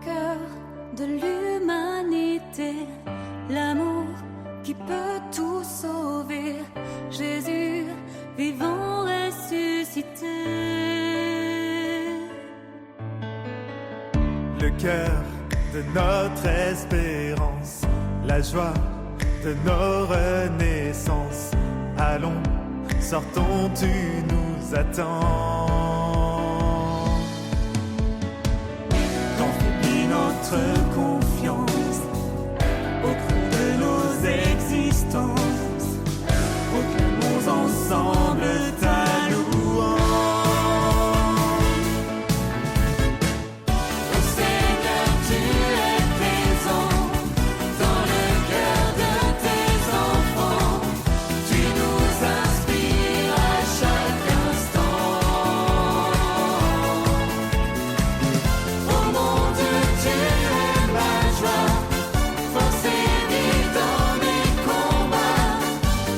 cœur de l'humanité, l'amour qui peut tout sauver, Jésus vivant ressuscité. Le cœur de notre espérance, la joie de nos renaissances. Allons, sortons, tu nous attends. T'enfouis notre confiance au creux de nos existences. Proclamons ensemble ta louange. Oh Seigneur, tu es présent dans le cœur de tes enfants. Tu nous inspires à chaque instant. Oh mon Dieu, tu es ma joie, force et vie dans mes combats.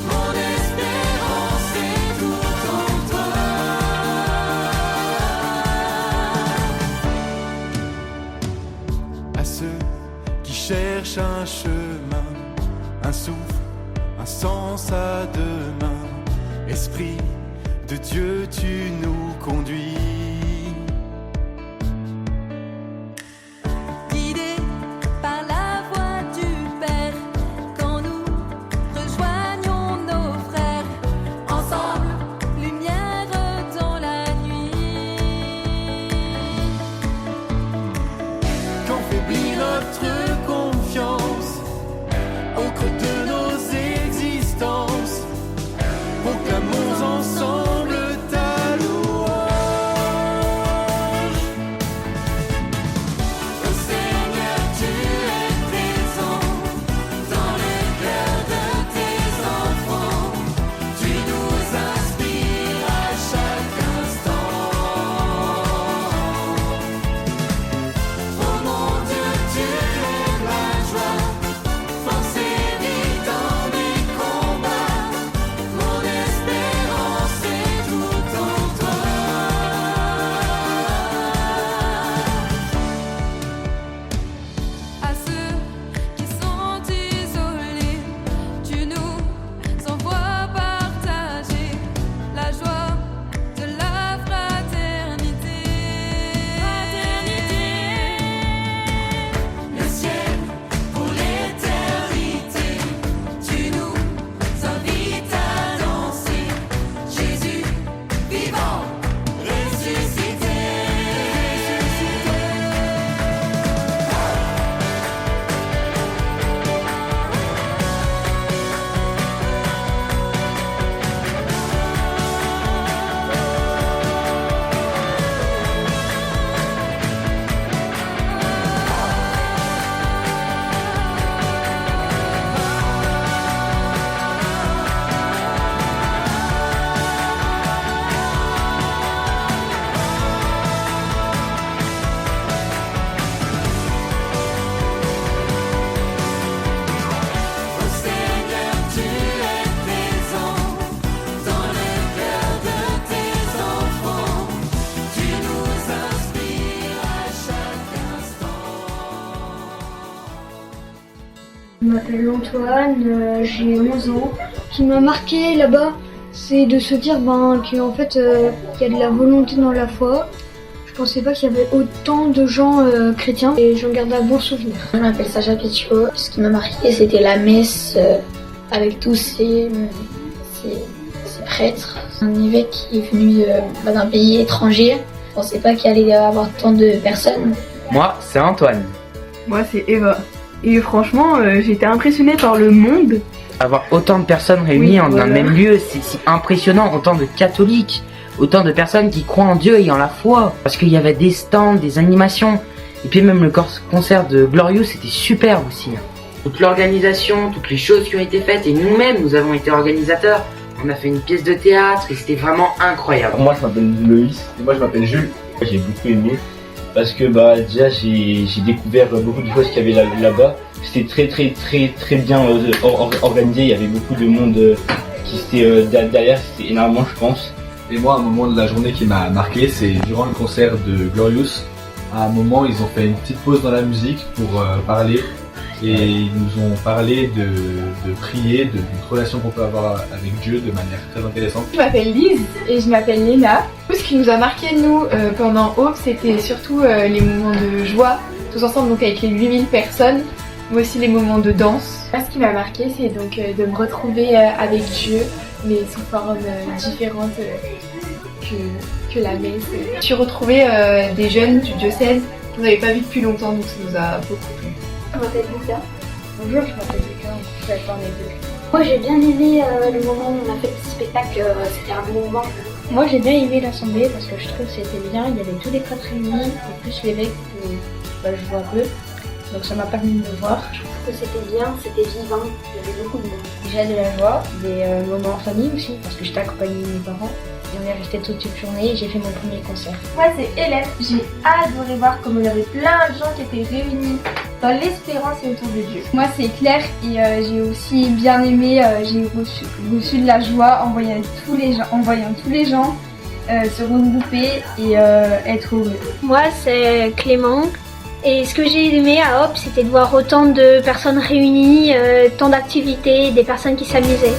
Mon espérance est tout en toi. À ceux qui cherchent un chemin, un souffle, un sens à demain, Esprit de Dieu, tu nous conduis. Guidés par la voix du Père, quand nous rejoignons nos frères, ensemble, lumière dans la nuit. Quand faiblit notre confiance au creux de nos existences, proclamons ensemble ta louange. Oh Seigneur, tu es présent dans le cœur de tes enfants. Tu nous inspires à chaque instant. Oh mon Dieu, tu es ma joie, force et vie dans mes combats. Mon espérance est tout en toi. À ceux qui sont isolés, tu nous envoies partager la joie de la fraternité. Le ciel pour l'éternité, tu nous invites à danser, Jésus vivant, ressuscité. Oh Seigneur, tu es présent dans le cœur de tes enfants. Tu nous inspires à chaque instant. Je m'appelle Antoine, j'ai 11 ans. Ce qui m'a marqué là-bas, c'est de se dire qu'en fait, il y a de la volonté dans la foi. Je pensais pas qu'il y avait autant de gens chrétiens et j'en garde un bon souvenir. Je m'appelle Sacha Pétiot. Ce qui m'a marqué, c'était la messe avec tous ces prêtres. Un évêque qui est venu d'un pays étranger. Je pensais pas qu'il allait y avoir tant de personnes. Moi, c'est Antoine. Moi, c'est Eva. Et franchement, j'ai été impressionnée par le monde. Avoir autant de personnes réunies Oui, en voilà. un même lieu, c'est impressionnant. Autant de catholiques, autant de personnes qui croient en Dieu et en la foi. Parce qu'il y avait des stands, des animations. Et puis même le concert de Glorious, c'était superbe aussi. Toute l'organisation, toutes les choses qui ont été faites. Et nous-mêmes, nous avons été organisateurs. On a fait une pièce de théâtre et c'était vraiment incroyable. Moi je m'appelle Loïs et moi je m'appelle Jules. J'ai beaucoup aimé parce que déjà j'ai découvert beaucoup de choses qu'il y avait là-bas. C'était très bien organisé, il y avait beaucoup de monde qui était derrière, c'était énormément je pense. Et moi, un moment de la journée qui m'a marqué, c'est durant le concert de Glorious. À un moment, ils ont fait une petite pause dans la musique pour parler. Et ils nous ont parlé de prier, d'une relation qu'on peut avoir avec Dieu de manière très intéressante. Je m'appelle Lise et je m'appelle Léna. Ce qui nous a marqué nous pendant Hope, c'était surtout les moments de joie, tous ensemble donc avec les 8000 personnes, mais aussi les moments de danse. Ce qui m'a marqué, c'est donc de me retrouver avec Dieu, mais sous forme différente que la messe. Je suis retrouvée des jeunes du diocèse qu'on n'avait pas vu depuis longtemps, donc ça nous a beaucoup plu. Je m'appelle Lucas. Bonjour, je m'appelle Lucas, on peut faire les deux. Moi j'ai bien aimé le moment où on a fait le spectacle, c'était un bon moment. Moi j'ai bien aimé l'assemblée parce que je trouve que c'était bien, il y avait tous les prêtres réunis, et plus l'évêque que je vois peu, donc ça m'a permis de le voir. Je trouve que c'était bien, c'était vivant, il y avait beaucoup de monde. Déjà de la joie, des moments en famille aussi, parce que j'étais accompagnée de mes parents. Et on est resté toute une journée et j'ai fait mon premier concert. Moi c'est Hélène, j'ai adoré voir comme il y avait plein de gens qui étaient réunis dans l'espérance et autour de Dieu. Moi c'est Claire et j'ai aussi bien aimé, j'ai reçu de la joie en voyant tous les gens se regrouper et être heureux. Moi c'est Clément et ce que j'ai aimé à Hope c'était de voir autant de personnes réunies, tant d'activités, des personnes qui s'amusaient.